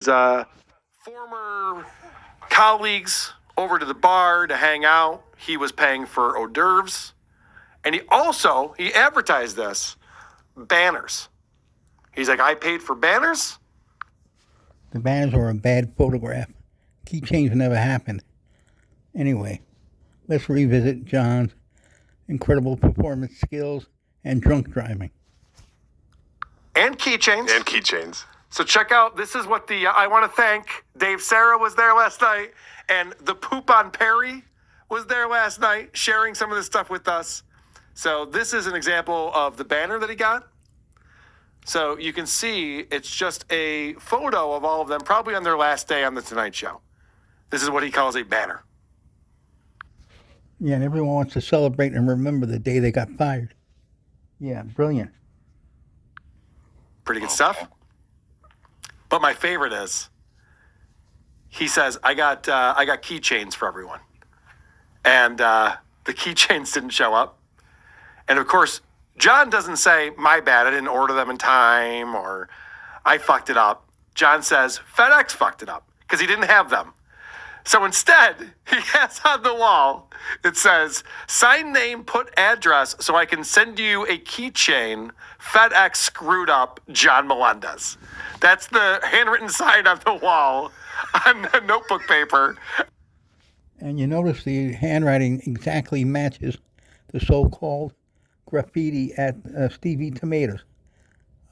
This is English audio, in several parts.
Former colleagues over to the bar to hang out. He was paying for hors d'oeuvres. And he advertised this, banners. He's like, I paid for banners? The banners were a bad photograph. Keychains never happened. Anyway, let's revisit John's incredible performance skills and drunk driving. And keychains. So check out, this is what I want to thank Dave Sarah was there last night, and the Poop on Perry was there last night, sharing some of this stuff with us. So this is an example of the banner that he got. So you can see it's just a photo of all of them, probably on their last day on the Tonight Show. This is what he calls a banner. Yeah, and everyone wants to celebrate and remember the day they got fired. Yeah, brilliant. Pretty good stuff. But my favorite is, he says, I got keychains for everyone. And the keychains didn't show up. And of course, John doesn't say, my bad, I didn't order them in time, or I fucked it up. John says, FedEx fucked it up, because he didn't have them. So instead, he has on the wall, it says, sign name, put address, so I can send you a keychain. FedEx screwed up, John Melendez. That's the handwritten sign on the wall on the notebook paper. And you notice the handwriting exactly matches the so-called graffiti at Stevie Tomatoes.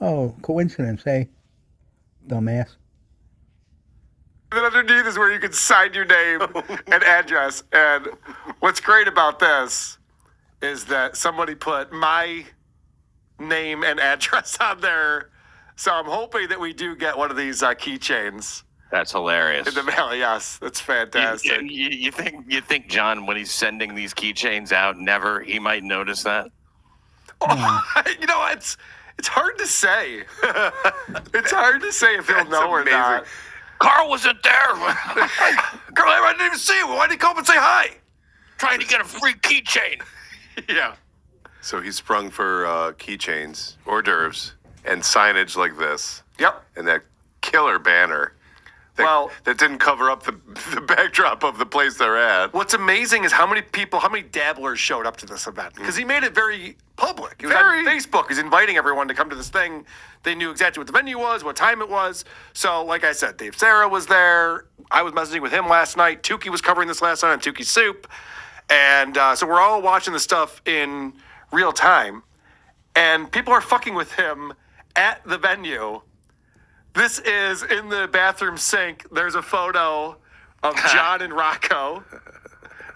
Oh, coincidence, eh? Dumbass. And then underneath is where you can sign your name and address. And what's great about this is that somebody put my name and address on there. So I'm hoping that we do get one of these keychains. That's hilarious. In the mail, yes. That's fantastic. You think John, when he's sending these keychains out, he might notice that? Oh, it's hard to say. It's hard to say if he'll know or not. Carl wasn't there. Carl, I didn't even see you. Why did he come up and say hi? Trying to get a free keychain. Yeah. So he sprung for keychains, hors d'oeuvres, and signage like this. Yep. And that killer banner. That didn't cover up the backdrop of the place they're at. What's amazing is how many dabblers showed up to this event. Because he made it very public. It was on Facebook. He's inviting everyone to come to this thing. They knew exactly what the venue was, what time it was. So, like I said, Dave Sarah was there. I was messaging with him last night. Tukey was covering this last night on Tukey Soup. And so we're all watching the stuff in real time. And people are fucking with him at the venue. This is in the bathroom sink. There's a photo of John and Rocco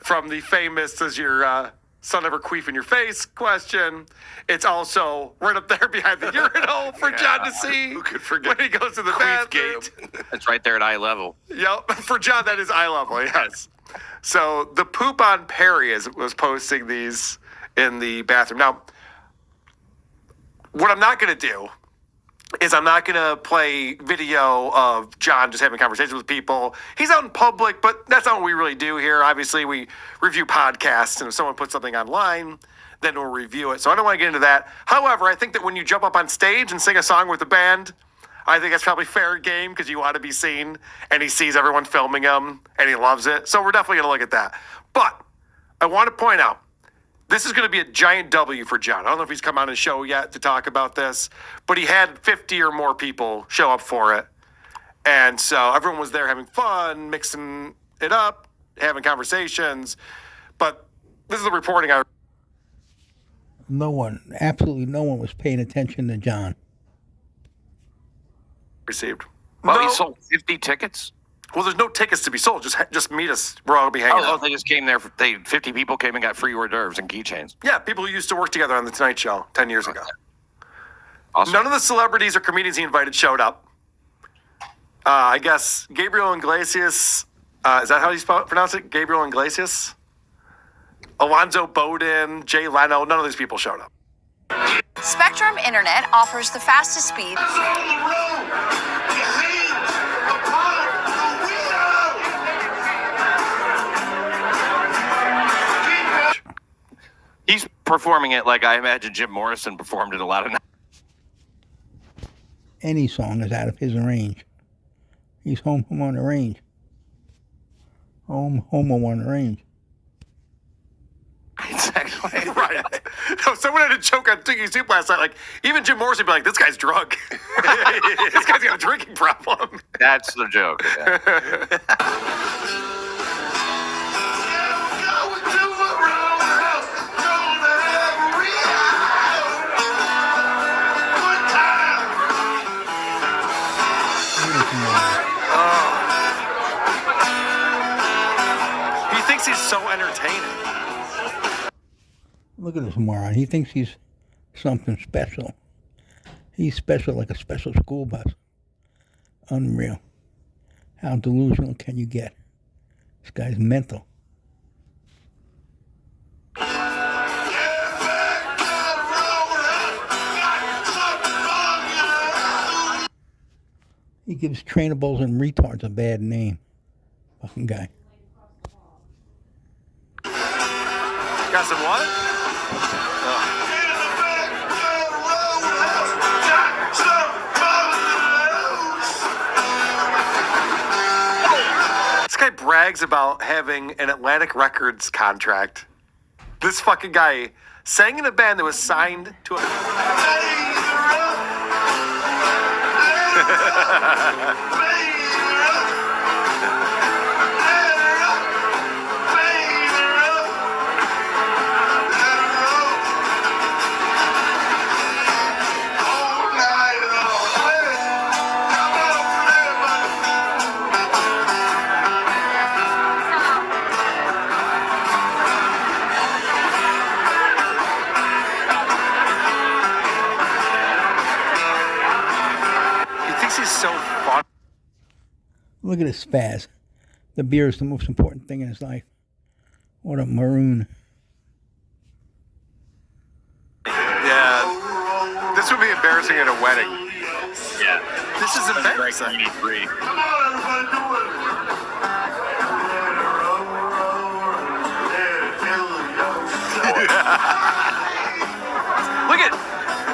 from the famous "Does your son ever queef in your face?" question. It's also right up there behind the urinal for John to see. Who could forget when he goes to the queef bathroom? gate? It's right there at eye level. Yep, for John that is eye level. Yes. So the Poop on Perry was posting these in the bathroom. Now, what I'm not going to do is I'm not going to play video of John just having conversations with people. He's out in public, but that's not what we really do here. Obviously, we review podcasts, and if someone puts something online, then we'll review it. So I don't want to get into that. However, I think that when you jump up on stage and sing a song with the band, I think that's probably fair game because you want to be seen, and he sees everyone filming him, and he loves it. So we're definitely going to look at that. But I want to point out, this is going to be a giant W for John. I don't know if he's come on his show yet to talk about this, but he had 50 or more people show up for it. And so everyone was there having fun, mixing it up, having conversations. But this is the reporting I absolutely no one was paying attention to John. received. Well, he sold 50 tickets? Well, there's no tickets to be sold. Just meet us. We're all going to be hanging out. They just came there. 50 people came and got free hors d'oeuvres and keychains. Yeah, people who used to work together on The Tonight Show 10 years ago. Awesome. None of the celebrities or comedians he invited showed up. I guess Gabriel Iglesias, is that how you pronounce it? Gabriel Iglesias? Alonzo Bowden, Jay Leno, none of these people showed up. Spectrum Internet offers the fastest speed. He's performing it like I imagine Jim Morrison performed it a lot of nights. Any song is out of his range. He's home on the range. Home on the range. It's actually Right. No, someone had a joke on Tiki Soup last night. Like, even Jim Morrison would be like, this guy's drunk. This guy's got a drinking problem. That's the joke. He thinks he's so entertaining. Look at this moron. He thinks he's something special. He's special like a special school bus. Unreal. How delusional can you get? This guy's mental. He gives trainables and retards a bad name. Fucking guy. Got some what? This guy brags about having an Atlantic Records contract. This fucking guy sang in a band that was signed to a... He's so fun. Look at his spaz. The beer is the most important thing in his life. What a maroon. Yeah. This would be embarrassing at a wedding. Yeah. This is embarrassing. 83. Look at,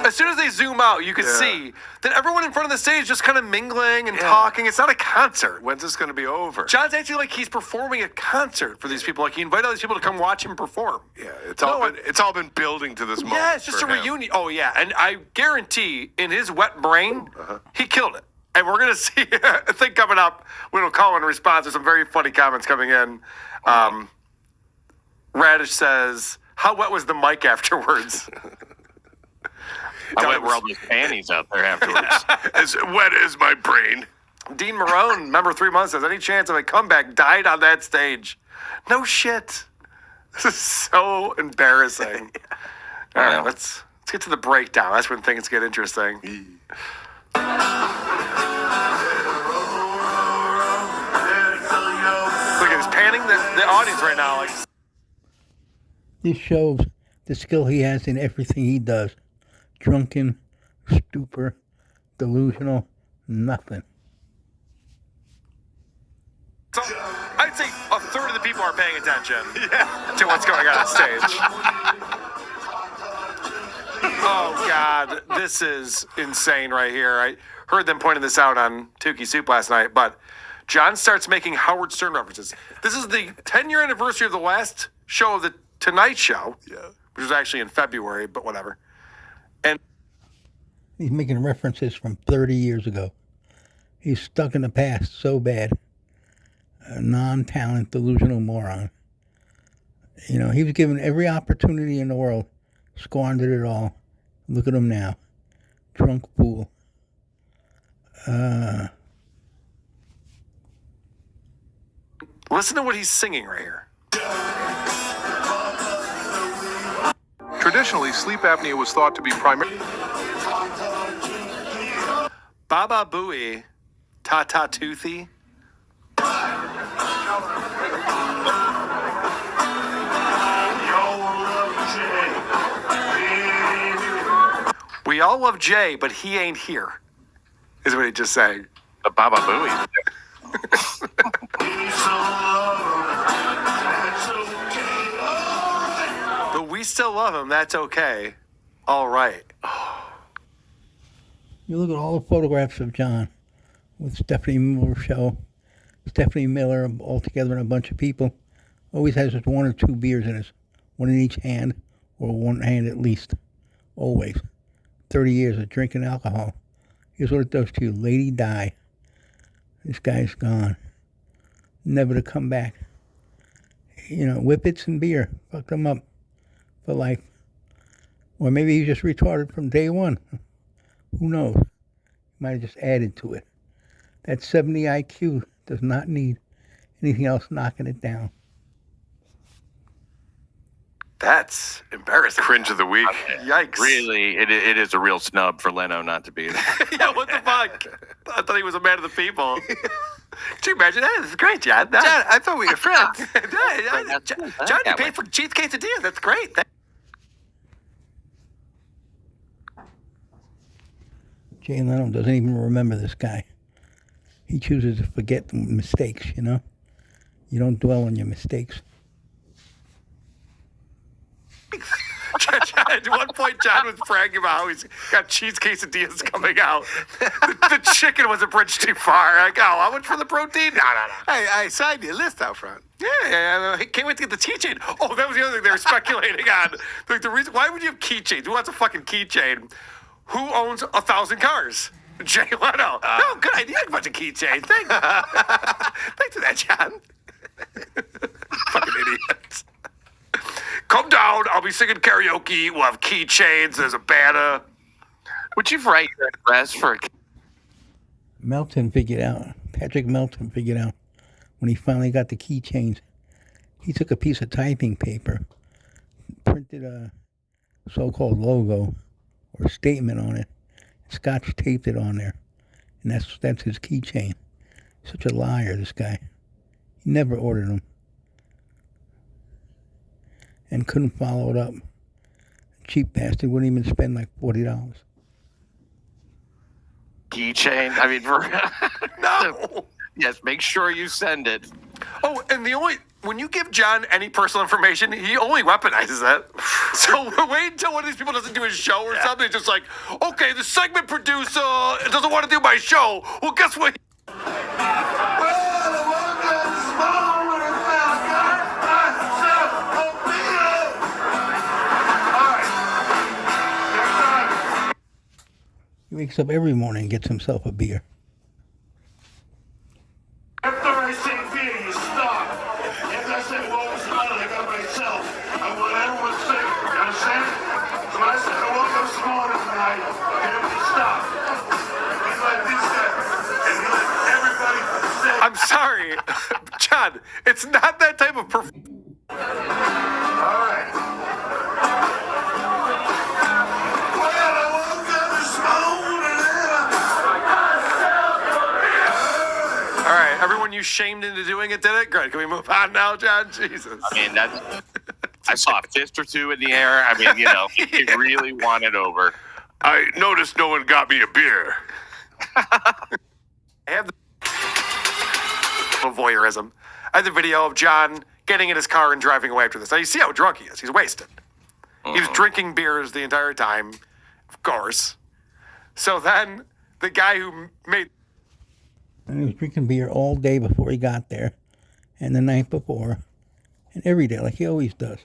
as soon as they zoom out, you can see that everyone in front of the stage is just kind of mingling and talking. It's not a concert. When's this going to be over? John's acting like he's performing a concert for these people. Like he invited all these people to come watch him perform. Yeah, it's all been building to this moment. Yeah, it's just a for him. reunion. Oh yeah, and I guarantee in his wet brain, he killed it. And we're gonna see a thing coming up. We'll call in response. There's some very funny comments coming in. Radish says, "How wet was the mic afterwards?" I went where all those panties out there afterwards. As wet as my brain. Dean Marone, member 3 months, says, any chance of a comeback died on that stage. No shit. This is so embarrassing. All right, let's get to the breakdown. That's when things get interesting. Look at he's panning the audience right now. Like, This shows the skill he has in everything he does. Drunken, stupor, delusional, nothing. so I'd say a third of the people are paying attention to what's going on stage. Oh, God. This is insane right here. I heard them pointing this out on Tukey Soup last night, but John starts making Howard Stern references. This is the 10-year anniversary of the last show of the Tonight Show, which was actually in February, but whatever. And He's making references from 30 years ago. He's stuck in the past so bad. A non-talent, delusional moron. You know, he was given every opportunity in the world, squandered it all. Look at him now. Drunk fool. listen to what he's singing right here. Traditionally, sleep apnea was thought to be primarily... Baba Booey, Tata Toothy. We all love Jay, but he ain't here, is what he just sang. The Baba Booey. But we still love him. That's okay. All right. You look at all the photographs of John. with Stephanie Miller's show. Stephanie Miller, all together and a bunch of people, always has just 1 or 2 beers in us, one in each hand, or one hand at least, always. 30 years of drinking alcohol. Here's what it does to you. Lady die. This guy's gone. Never to come back. You know, whippets and beer fucked him up for life. Or maybe he's just retarded from day one. Who knows? Might have just added to it. That 70 IQ does not need anything else knocking it down. That's embarrassing. Cringe of the week. Yikes. Really, it is a real snub for Leno not to be there. Yeah, what the fuck? I thought he was a man of the people. Could you imagine that? This is great, John. John, I thought we were friends. John, you paid for cheese quesadillas. That's great. Jay Leno doesn't even remember this guy. He chooses to forget the mistakes, you know? You don't dwell on your mistakes. At one point, John was bragging about how he's got cheese quesadillas coming out. The chicken was a bridge too far. Like, oh, how much for the protein? No. I signed your list out front. Yeah, I can't wait to get the keychain. Oh, that was the other thing they were speculating on. Like, the reason, why would you have keychains? Who wants a fucking keychain? Who owns 1,000 cars? Jay Leno. No, good idea. A bunch of keychains. Thanks for that, John. Fucking idiots. Come down. I'll be singing karaoke. We'll have keychains. There's a banner. Would you write your address for a Patrick Melton figured out when he finally got the keychains. He took a piece of typing paper, printed a so-called logo or statement on it, Scotch taped it on there, and that's his keychain. Such a liar, this guy. He never ordered them. And couldn't follow it up. Cheap bastard wouldn't even spend like $40. keychain? I mean, No. Yes, make sure you send it. Oh, and when you give John any personal information, he only weaponizes it. So wait until one of these people doesn't do his show or something. It's just like, okay, the segment producer doesn't want to do my show. Well, guess what? He wakes up every morning and gets himself a beer. After I say beer, you stop. As I say, well, it's not, I got myself. And what everyone say, you understand? So I said, I woke up this morning tonight, and you stop. He's like this guy. And he let everybody say. I'm sorry, John. It's not that type of performance. All right. Well, I woke up this morning and All right, everyone you shamed into doing it did it. Good. Can we move on now, John? Jesus. I mean, I saw a fist or two in the air. I mean, he really won it over. I noticed no one got me a beer. I have the voyeurism. I have the video of John getting in his car and driving away after this. Now, you see how drunk he is. He's wasted. He was drinking beers the entire time, of course. So then the guy who made... And he was drinking beer all day before he got there, and the night before, and every day, like he always does.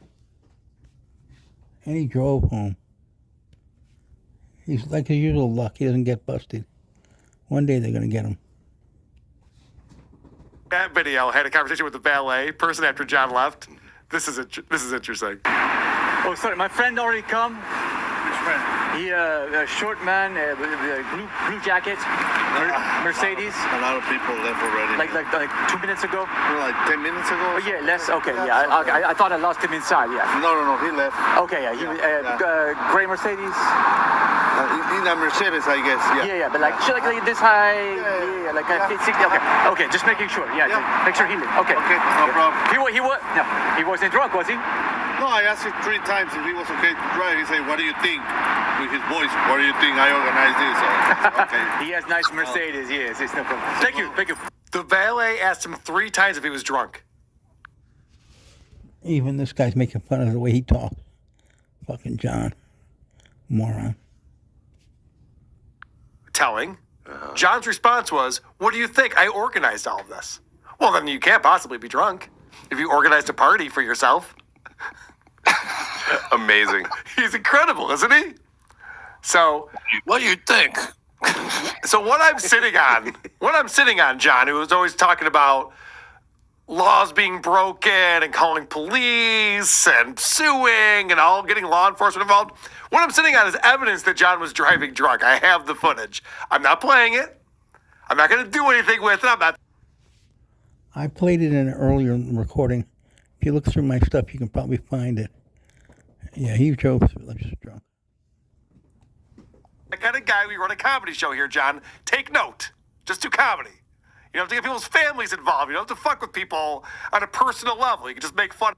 And he drove home. He's like his usual luck. He doesn't get busted. One day they're going to get him. That video had a conversation with the valet person after John left. This is interesting. Oh, sorry, my friend already come. Which friend? He, a short man with a blue jacket, Mercedes. a lot of people left already. Like 2 minutes ago. Like 10 minutes ago? Oh yeah, less. Okay, yeah. I thought I lost him inside. Yeah. No, he left. Okay, yeah. He gray Mercedes. In a Mercedes, I guess. Yeah, but like this high. Yeah, like 60. Okay, just making sure. Yeah, make sure he lived. Okay. Okay, no problem. He wasn't drunk, was he? No, I asked him 3 times if he was okay to drive. He said, "What do you think?" With his voice, "What do you think? I organized this." Okay. He has nice Mercedes. Yes, it's no problem. Thank you. The valet asked him 3 times if he was drunk. Even this guy's making fun of the way he talks. Fucking John. Moron. Telling. John's response was, "What do you think? I organized all of this." Well, then you can't possibly be drunk if you organized a party for yourself. Amazing. He's incredible, isn't he? So, What do you think? so what I'm sitting on, John, who was always talking about laws being broken and calling police and suing and all getting law enforcement involved. What I'm sitting on is evidence that John was driving drunk. I have the footage. I'm not playing it. I'm not going to do anything with it. I played it in an earlier recording. If you look through my stuff, you can probably find it. Yeah, he drove just drunk. The kind of guy we run a comedy show here, John. Take note. Just do comedy. You don't have to get people's families involved. You don't have to fuck with people on a personal level. You can just make fun.